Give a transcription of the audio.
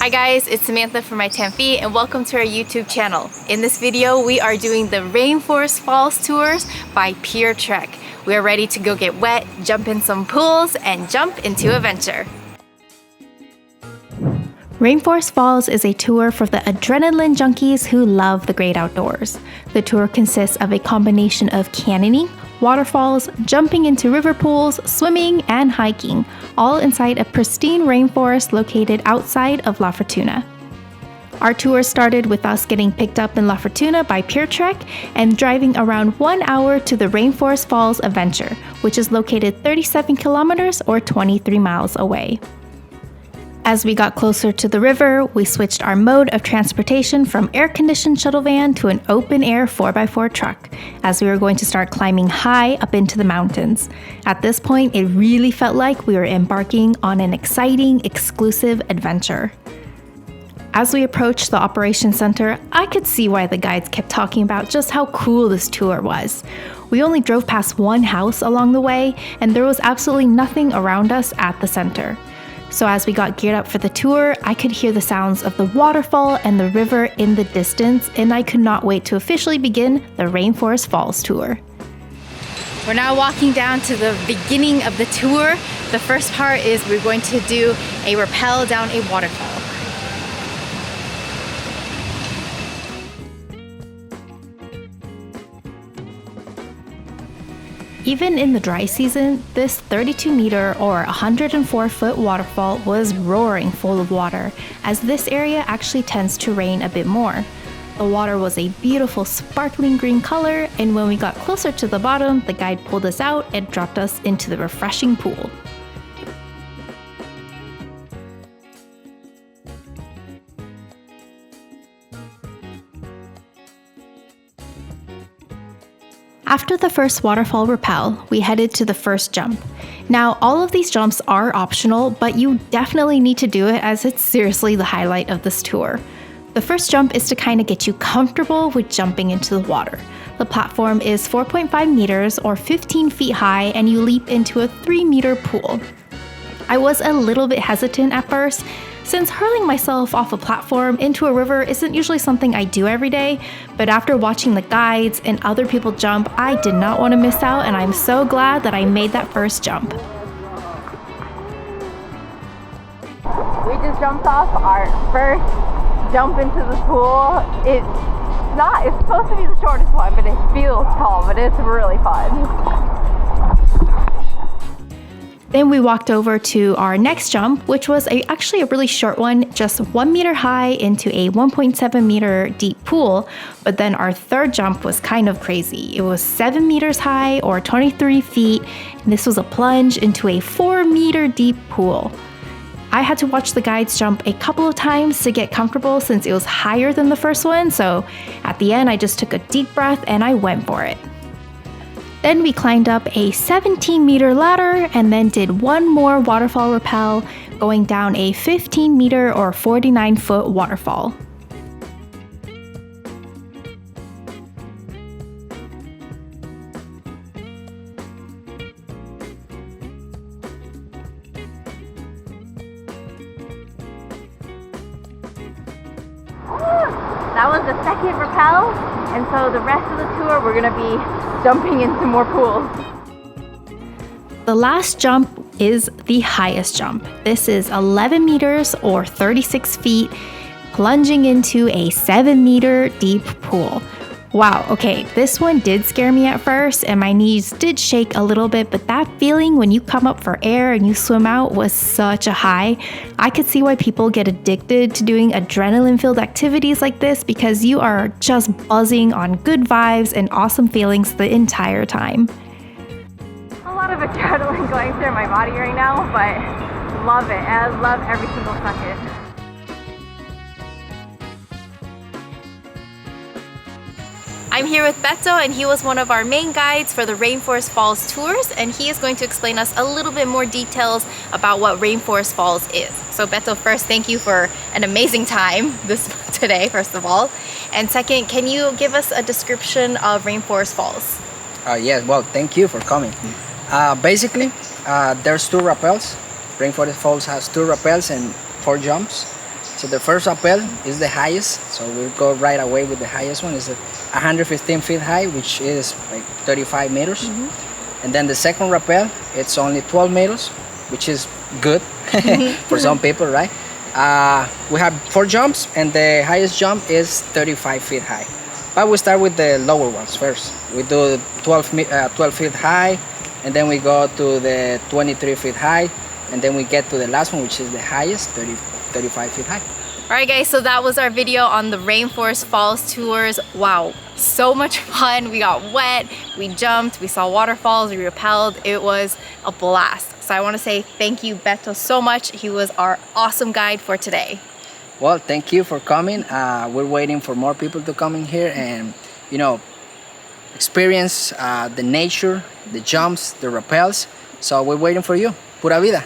Hi guys, it's Samantha from Mytanfeet and welcome to our YouTube channel. In this video, we are doing the Rainforest Falls tours by Pure Trek. We are ready to go get wet, jump in some pools, and jump into adventure. Rainforest Falls is a tour for the adrenaline junkies who love the great outdoors. The tour consists of a combination of canyoning, waterfalls, jumping into river pools, swimming, and hiking, all inside a pristine rainforest located outside of La Fortuna. Our tour started with us getting picked up in La Fortuna by Pure Trek and driving around 1 hour to the Rainforest Falls Adventure, which is located 37 kilometers or 23 miles away. As we got closer to the river, we switched our mode of transportation from air-conditioned shuttle van to an open-air 4x4 truck, as we were going to start climbing high up into the mountains. At this point, it really felt like we were embarking on an exciting, exclusive adventure. As we approached the operations center, I could see why the guides kept talking about just how cool this tour was. We only drove past one house along the way, and there was absolutely nothing around us at the center. So as we got geared up for the tour, I could hear the sounds of the waterfall and the river in the distance, and I could not wait to officially begin the Rainforest Falls tour. We're now walking down to the beginning of the tour. The first part is we're going to do a rappel down a waterfall. Even in the dry season, this 32-meter or 104-foot waterfall was roaring full of water, as this area actually tends to rain a bit more. The water was a beautiful sparkling green color, and when we got closer to the bottom, the guide pulled us out and dropped us into the refreshing pool. After the first waterfall rappel, we headed to the first jump. Now, all of these jumps are optional, but you definitely need to do it as it's seriously the highlight of this tour. The first jump is to kind of get you comfortable with jumping into the water. The platform is 4.5 meters or 15 feet high, and you leap into a 3-meter pool. I was a little bit hesitant at first, since hurling myself off a platform into a river isn't usually something I do every day, but after watching the guides and other people jump, I did not want to miss out, and I'm so glad that I made that first jump. We just jumped off our first jump into the pool. It's supposed to be the shortest one, but it feels tall, but it's really fun. Then we walked over to our next jump, which was actually a really short one, just 1 meter high into a 1.7 meter deep pool. But then our third jump was kind of crazy. It was 7 meters high or 23 feet, and this was a plunge into a 4 meter deep pool. I had to watch the guides jump a couple of times to get comfortable since it was higher than the first one, so at the end I just took a deep breath and I went for it. Then we climbed up a 17-meter ladder and then did one more waterfall rappel, going down a 15-meter or 49-foot waterfall. That was the second rappel, and so the rest of the tour we're going to be jumping into more pools. The last jump is the highest jump. This is 11 meters or 36 feet, plunging into a 7-meter deep pool. Wow, okay, this one did scare me at first and my knees did shake a little bit, but that feeling when you come up for air and you swim out was such a high. I could see why people get addicted to doing adrenaline-filled activities like this, because you are just buzzing on good vibes and awesome feelings the entire time. A lot of adrenaline going through my body right now, but love it. I love every single second. I'm here with Beto, and he was one of our main guides for the Rainforest Falls tours, and he is going to explain us a little bit more details about what Rainforest Falls is. So Beto, first, thank you for an amazing time today, first of all. And second, can you give us a description of Rainforest Falls? Yes, well, thank you for coming. Basically, there's 2 rappels. Rainforest Falls has 2 rappels and 4 jumps. So the first rappel is the highest, so we'll go right away with the highest one. It's 115 feet high, which is like 35 meters. And then the second rappel, it's only 12 meters, which is good for some people, right? We have 4 jumps, and the highest jump is 35 feet high. But we start with the lower ones first. We do 12 feet high, and then we go to the 23 feet high, and then we get to the last one, which is the highest, 35 feet high. Alright guys, so that was our video on the Rainforest Falls tours. Wow, so much fun. We got wet, we jumped, we saw waterfalls, we rappelled. It was a blast. So I want to say thank you, Beto, so much. He was our awesome guide for today. Well, thank you for coming. We're waiting for more people to come in here and, you know, experience the nature, the jumps, the rappels. So we're waiting for you. Pura vida.